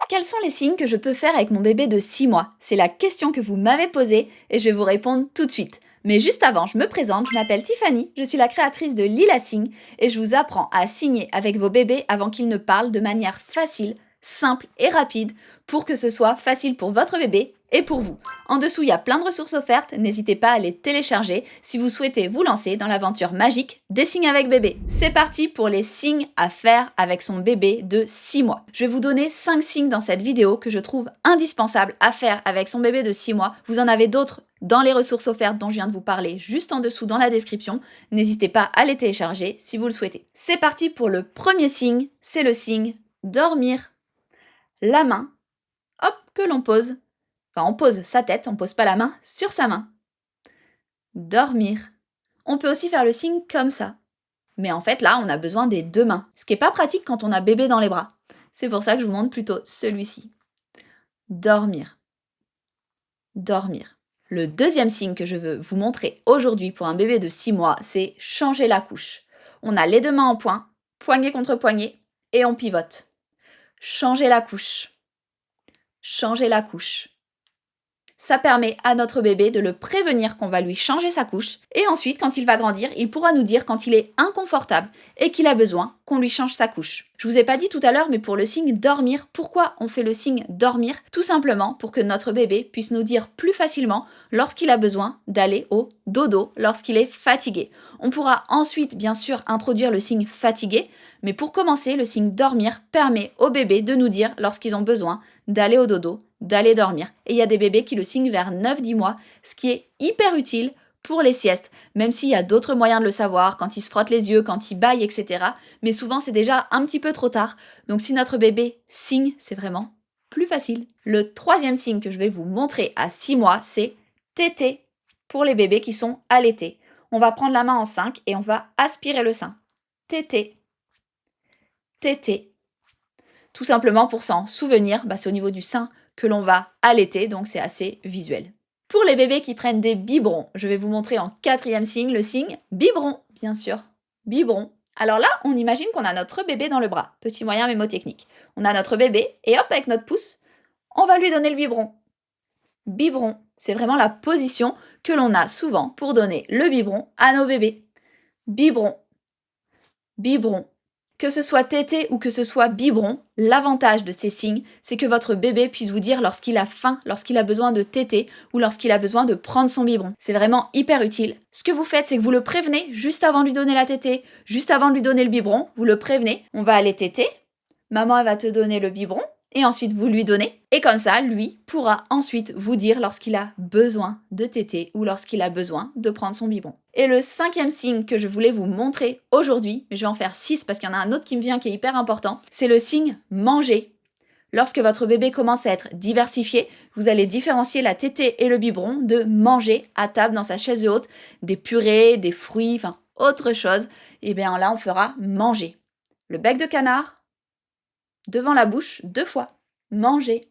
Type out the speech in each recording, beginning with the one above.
Quels sont les signes que je peux faire avec mon bébé de 6 mois? C'est la question que vous m'avez posée et je vais vous répondre tout de suite. Mais juste avant, je me présente, je m'appelle Tiffany, je suis la créatrice de Lila Signe et je vous apprends à signer avec vos bébés avant qu'ils ne parlent de manière facile, simple et rapide pour que ce soit facile pour votre bébé et pour vous. En dessous, il y a plein de ressources offertes, n'hésitez pas à les télécharger si vous souhaitez vous lancer dans l'aventure magique des signes avec bébé. C'est parti pour les signes à faire avec son bébé de 6 mois. Je vais vous donner 5 signes dans cette vidéo que je trouve indispensables à faire avec son bébé de 6 mois. Vous en avez d'autres dans les ressources offertes dont je viens de vous parler juste en dessous dans la description. N'hésitez pas à les télécharger si vous le souhaitez. C'est parti pour le premier signe, c'est le signe dormir. La main, hop, que l'on pose. Enfin, on pose sa tête, on pose pas la main sur sa main. Dormir. On peut aussi faire le signe comme ça. Mais en fait, là, on a besoin des deux mains. Ce qui n'est pas pratique quand on a bébé dans les bras. C'est pour ça que je vous montre plutôt celui-ci. Dormir. Dormir. Le deuxième signe que je veux vous montrer aujourd'hui pour un bébé de 6 mois, c'est changer la couche. On a les deux mains en point, poignet contre poignet, et on pivote. Changer la couche. Changer la couche. Ça permet à notre bébé de le prévenir qu'on va lui changer sa couche. Et ensuite, quand il va grandir, il pourra nous dire quand il est inconfortable et qu'il a besoin qu'on lui change sa couche. Je vous ai pas dit tout à l'heure, mais pour le signe dormir, pourquoi on fait le signe dormir? Tout simplement pour que notre bébé puisse nous dire plus facilement lorsqu'il a besoin d'aller au dodo, lorsqu'il est fatigué. On pourra ensuite, bien sûr, introduire le signe fatigué, mais pour commencer, le signe dormir permet au bébé de nous dire lorsqu'ils ont besoin d'aller au dodo, d'aller dormir. Et il y a des bébés qui le signent vers 9-10 mois, ce qui est hyper utile pour les siestes, même s'il y a d'autres moyens de le savoir, quand il se frotte les yeux, quand il bâille, etc. Mais souvent, c'est déjà un petit peu trop tard. Donc si notre bébé signe, c'est vraiment plus facile. Le troisième signe que je vais vous montrer à 6 mois, c'est téter pour les bébés qui sont allaités. On va prendre la main en 5 et on va aspirer le sein. Téter. Téter. Tout simplement pour s'en souvenir, c'est au niveau du sein que l'on va allaiter, donc c'est assez visuel. Pour les bébés qui prennent des biberons, je vais vous montrer en quatrième signe le signe biberon, bien sûr. Biberon. Alors là, on imagine qu'on a notre bébé dans le bras. Petit moyen mémotechnique. On a notre bébé et hop, avec notre pouce, on va lui donner le biberon. Biberon, c'est vraiment la position que l'on a souvent pour donner le biberon à nos bébés. Biberon. Biberon. Que ce soit tété ou que ce soit biberon, l'avantage de ces signes, c'est que votre bébé puisse vous dire lorsqu'il a faim, lorsqu'il a besoin de téter ou lorsqu'il a besoin de prendre son biberon. C'est vraiment hyper utile. Ce que vous faites, c'est que vous le prévenez juste avant de lui donner la tétée, juste avant de lui donner le biberon, vous le prévenez, on va aller téter, maman elle va te donner le biberon, et ensuite vous lui donnez. Et comme ça, lui pourra ensuite vous dire lorsqu'il a besoin de téter ou lorsqu'il a besoin de prendre son biberon. Et le cinquième signe que je voulais vous montrer aujourd'hui, mais je vais en faire 6 parce qu'il y en a un autre qui me vient qui est hyper important, c'est le signe manger. Lorsque votre bébé commence à être diversifié, vous allez différencier la tétée et le biberon de manger à table dans sa chaise haute, des purées, des fruits, enfin autre chose. Et bien là, on fera manger. Le bec de canard, devant la bouche 2 fois. Manger.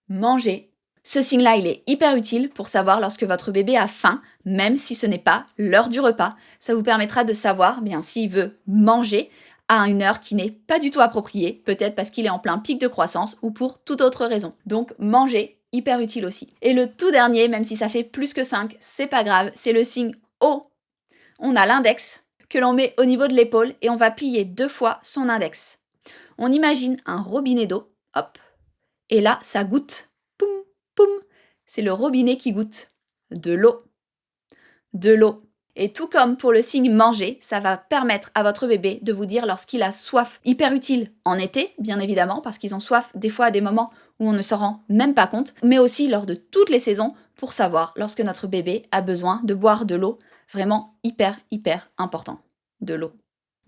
Manger. Ce signe-là, il est hyper utile pour savoir lorsque votre bébé a faim, même si ce n'est pas l'heure du repas. Ça vous permettra de savoir, s'il veut manger à une heure qui n'est pas du tout appropriée, peut-être parce qu'il est en plein pic de croissance ou pour toute autre raison. Donc manger, hyper utile aussi. Et le tout dernier, même si ça fait plus que 5, c'est pas grave, c'est le signe O. On a l'index que l'on met au niveau de l'épaule et on va plier 2 fois son index. On imagine un robinet d'eau, hop, et là, ça goutte, poum, poum, c'est le robinet qui goutte de l'eau. De l'eau. Et tout comme pour le signe manger, ça va permettre à votre bébé de vous dire lorsqu'il a soif, hyper utile en été, bien évidemment, parce qu'ils ont soif des fois à des moments où on ne s'en rend même pas compte, mais aussi lors de toutes les saisons pour savoir lorsque notre bébé a besoin de boire de l'eau, vraiment hyper important, de l'eau.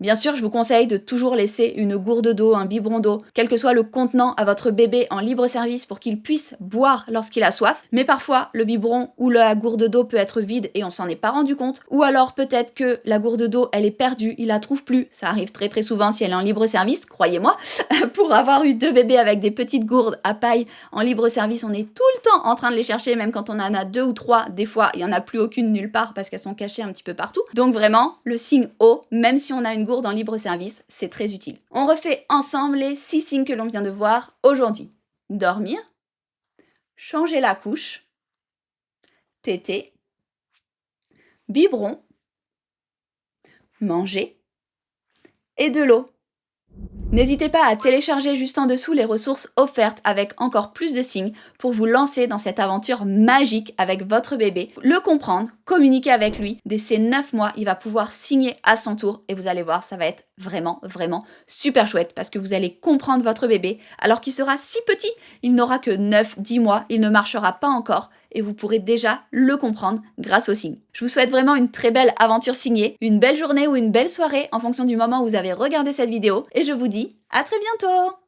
Bien sûr, je vous conseille de toujours laisser une gourde d'eau, un biberon d'eau, quel que soit le contenant à votre bébé en libre service pour qu'il puisse boire lorsqu'il a soif. Mais parfois, le biberon ou la gourde d'eau peut être vide et on s'en est pas rendu compte. Ou alors peut-être que la gourde d'eau, elle est perdue, il la trouve plus. Ça arrive très souvent si elle est en libre service, croyez-moi. Pour avoir eu 2 bébés avec des petites gourdes à paille en libre service, on est tout le temps en train de les chercher, même quand on en a 2 ou 3. Des fois, il n'y en a plus aucune nulle part parce qu'elles sont cachées un petit peu partout. Donc vraiment, le signe O, même si on a une gourde gourde en libre service, c'est très utile. On refait ensemble les 6 signes que l'on vient de voir aujourd'hui. Dormir, changer la couche, téter, biberon, manger et de l'eau. N'hésitez pas à télécharger juste en dessous les ressources offertes avec encore plus de signes pour vous lancer dans cette aventure magique avec votre bébé, le comprendre, communiquer avec lui. Dès ses 9 mois, il va pouvoir signer à son tour et vous allez voir, ça va être vraiment super chouette parce que vous allez comprendre votre bébé alors qu'il sera si petit, il n'aura que 9-10 mois, il ne marchera pas encore et vous pourrez déjà le comprendre grâce aux signes. Je vous souhaite vraiment une très belle aventure signée, une belle journée ou une belle soirée en fonction du moment où vous avez regardé cette vidéo et je vous dis à très bientôt!